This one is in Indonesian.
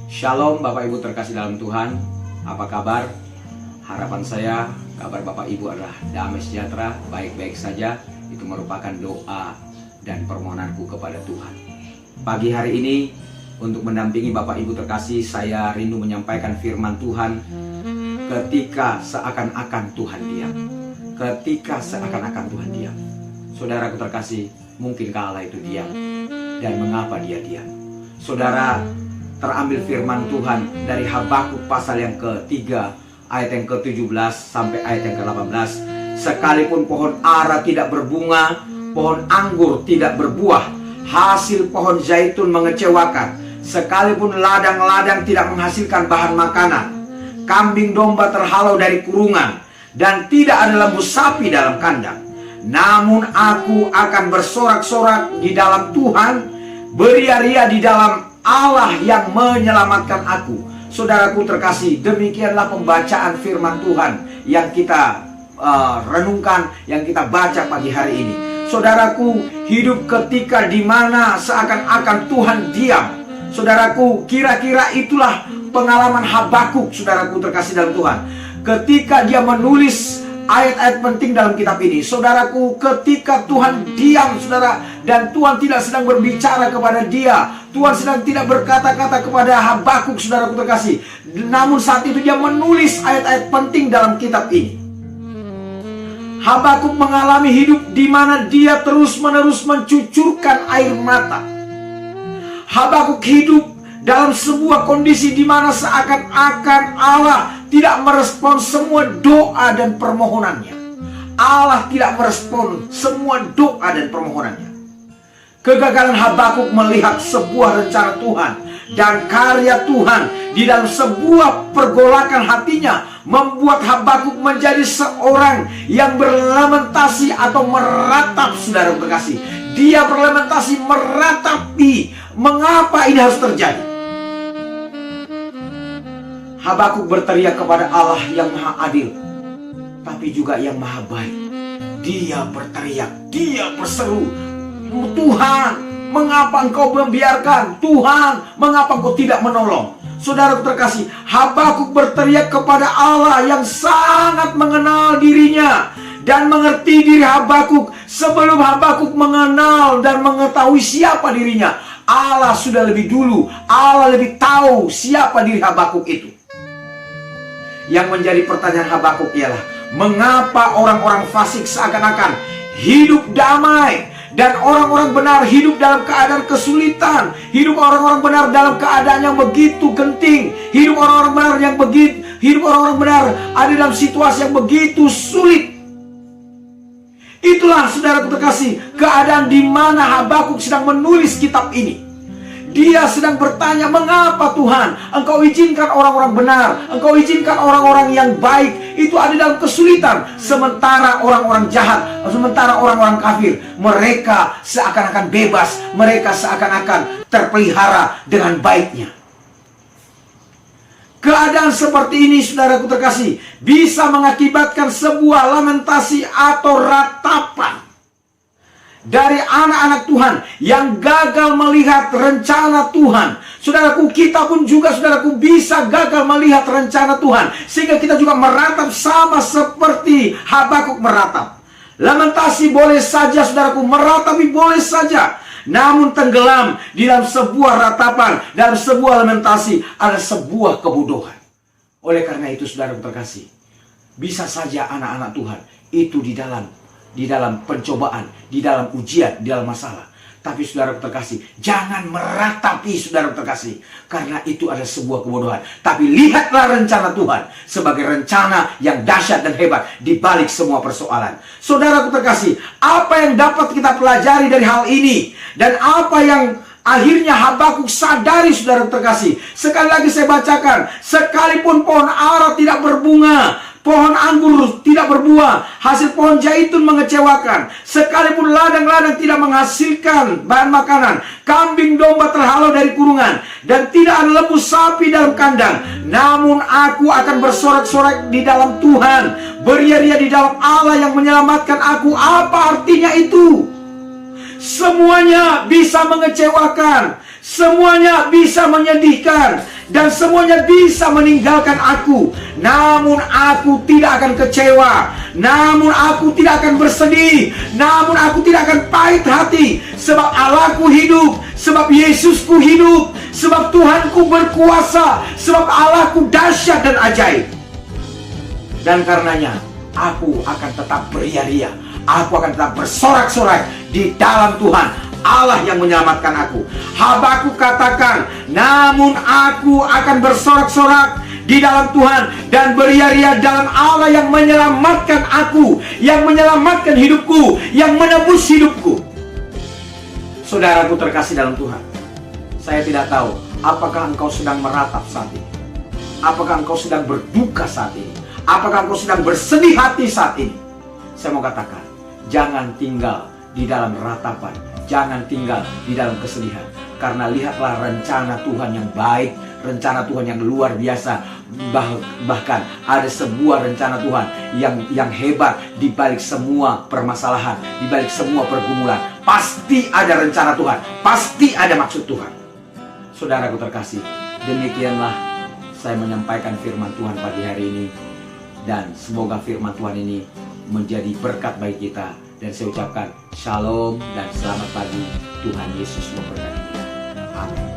Shalom Bapak Ibu terkasih dalam Tuhan. Apa kabar? Harapan saya kabar Bapak Ibu adalah damai sejahtera, baik-baik saja. Itu merupakan doa dan permohonanku kepada Tuhan. Pagi hari ini untuk mendampingi Bapak Ibu terkasih, saya rindu menyampaikan firman Tuhan ketika seakan-akan Tuhan diam. Ketika seakan-akan Tuhan diam. Saudaraku terkasih, mungkinkah Allah itu diam? Dan mengapa dia diam? Saudara, terambil firman Tuhan dari Habakuk pasal yang ketiga, ayat yang ke-17 sampai ayat yang ke-18. Sekalipun pohon ara tidak berbunga, pohon anggur tidak berbuah, hasil pohon zaitun mengecewakan, sekalipun ladang-ladang tidak menghasilkan bahan makanan, kambing domba terhalau dari kurungan, dan tidak ada lembu sapi dalam kandang, namun aku akan bersorak-sorak di dalam Tuhan, beria-ria di dalam Allah yang menyelamatkan aku. Saudaraku terkasih, demikianlah pembacaan firman Tuhan yang kita renungkan, yang kita baca pagi hari ini. Saudaraku, hidup ketika dimana seakan-akan Tuhan diam. Saudaraku, kira-kira itulah pengalaman Habakuk, saudaraku terkasih dalam Tuhan. Ketika dia menulis ayat-ayat penting dalam kitab ini, saudaraku, ketika Tuhan diam, saudara, dan Tuhan tidak sedang berbicara kepada dia, Tuhan sedang tidak berkata-kata kepada Habakuk, saudaraku terkasih, namun saat itu dia menulis ayat-ayat penting dalam kitab ini. Habakuk mengalami hidup di mana dia terus-menerus mencucurkan air mata. Habakuk hidup dalam sebuah kondisi di mana seakan-akan Allah tidak merespon semua doa dan permohonannya. Allah tidak merespon semua doa dan permohonannya. Kegagalan Habakuk melihat sebuah rencana Tuhan dan karya Tuhan di dalam sebuah pergolakan hatinya membuat Habakuk menjadi seorang yang berlamentasi atau meratap, saudara terkasih. Dia berlamentasi, meratapi mengapa ini harus terjadi. Habakuk berteriak kepada Allah yang maha adil, tapi juga yang maha baik. Dia berteriak, dia berseru, Tuhan, mengapa engkau membiarkan? Tuhan, mengapa engkau tidak menolong? Saudara terkasih, Habakuk berteriak kepada Allah yang sangat mengenal dirinya dan mengerti diri Habakuk sebelum Habakuk mengenal dan mengetahui siapa dirinya. Allah sudah lebih dulu, Allah lebih tahu siapa diri Habakuk itu. Yang menjadi pertanyaan Habakuk ialah, mengapa orang-orang fasik seakan-akan hidup damai dan orang-orang benar hidup dalam keadaan kesulitan, hidup orang-orang benar dalam keadaan yang begitu genting, hidup orang-orang benar hidup orang-orang benar ada dalam situasi yang begitu sulit. Itulah, saudara terkasih, keadaan di mana Habakuk sedang menulis kitab ini. Dia sedang bertanya, mengapa Tuhan engkau izinkan orang-orang benar, engkau izinkan orang-orang yang baik itu ada dalam kesulitan, sementara orang-orang jahat, sementara orang-orang kafir, mereka seakan-akan bebas, mereka seakan-akan terpelihara dengan baiknya. Keadaan seperti ini, saudaraku terkasih, bisa mengakibatkan sebuah lamentasi atau ratapan dari anak-anak Tuhan yang gagal melihat rencana Tuhan. Saudaraku, kita pun juga, saudaraku, bisa gagal melihat rencana Tuhan, sehingga kita juga meratap sama seperti Habakuk meratap. Lamentasi boleh saja, saudaraku, meratapi boleh saja, namun tenggelam di dalam sebuah ratapan, dalam sebuah lamentasi, ada sebuah kebodohan. Oleh karena itu, saudaraku terkasih, bisa saja anak-anak Tuhan itu di dalam pencobaan, di dalam ujian, di dalam masalah. Tapi saudara terkasih, jangan meratapi, saudara terkasih, karena itu adalah sebuah kebodohan. Tapi lihatlah rencana Tuhan sebagai rencana yang dahsyat dan hebat di balik semua persoalan. Saudara terkasih, apa yang dapat kita pelajari dari hal ini, dan apa yang akhirnya Habakuk sadari, saudara terkasih. Sekali lagi saya bacakan, sekalipun pohon ara tidak berbunga, pohon anggur tidak berbuah, hasil pohon zaitun mengecewakan, sekalipun ladang-ladang tidak menghasilkan bahan makanan, kambing domba terhalau dari kurungan, dan tidak ada lembu sapi dalam kandang, namun aku akan bersorak-sorak di dalam Tuhan, beria-ria di dalam Allah yang menyelamatkan aku. Apa artinya itu? Semuanya bisa mengecewakan, semuanya bisa menyedihkan, dan semuanya bisa meninggalkan aku. Namun aku tidak akan kecewa, namun aku tidak akan bersedih, namun aku tidak akan pahit hati. Sebab Allahku hidup, sebab Yesusku hidup, sebab Tuhanku berkuasa, sebab Allahku dahsyat dan ajaib. Dan karenanya aku akan tetap beria-ria, aku akan tetap bersorak-sorai di dalam Tuhan Allah yang menyelamatkan aku. Habakuk katakan, namun aku akan bersorak-sorak di dalam Tuhan dan beria-ria dalam Allah yang menyelamatkan aku, yang menyelamatkan hidupku, yang menebus hidupku. Saudaraku terkasih dalam Tuhan, saya tidak tahu apakah engkau sedang meratap saat ini, apakah engkau sedang berduka saat ini, apakah engkau sedang bersedih hati saat ini. Saya mau katakan, jangan tinggal di dalam ratapan, jangan tinggal di dalam kesedihan. Karena lihatlah rencana Tuhan yang baik, rencana Tuhan yang luar biasa. Bahkan ada sebuah rencana Tuhan yang hebat di balik semua permasalahan, di balik semua pergumulan. Pasti ada rencana Tuhan, pasti ada maksud Tuhan. Saudaraku terkasih, demikianlah saya menyampaikan firman Tuhan pagi hari ini. Dan semoga firman Tuhan ini menjadi berkat bagi kita. Dan saya ucapkan shalom dan selamat pagi. Tuhan Yesus memberkati kita. Amin.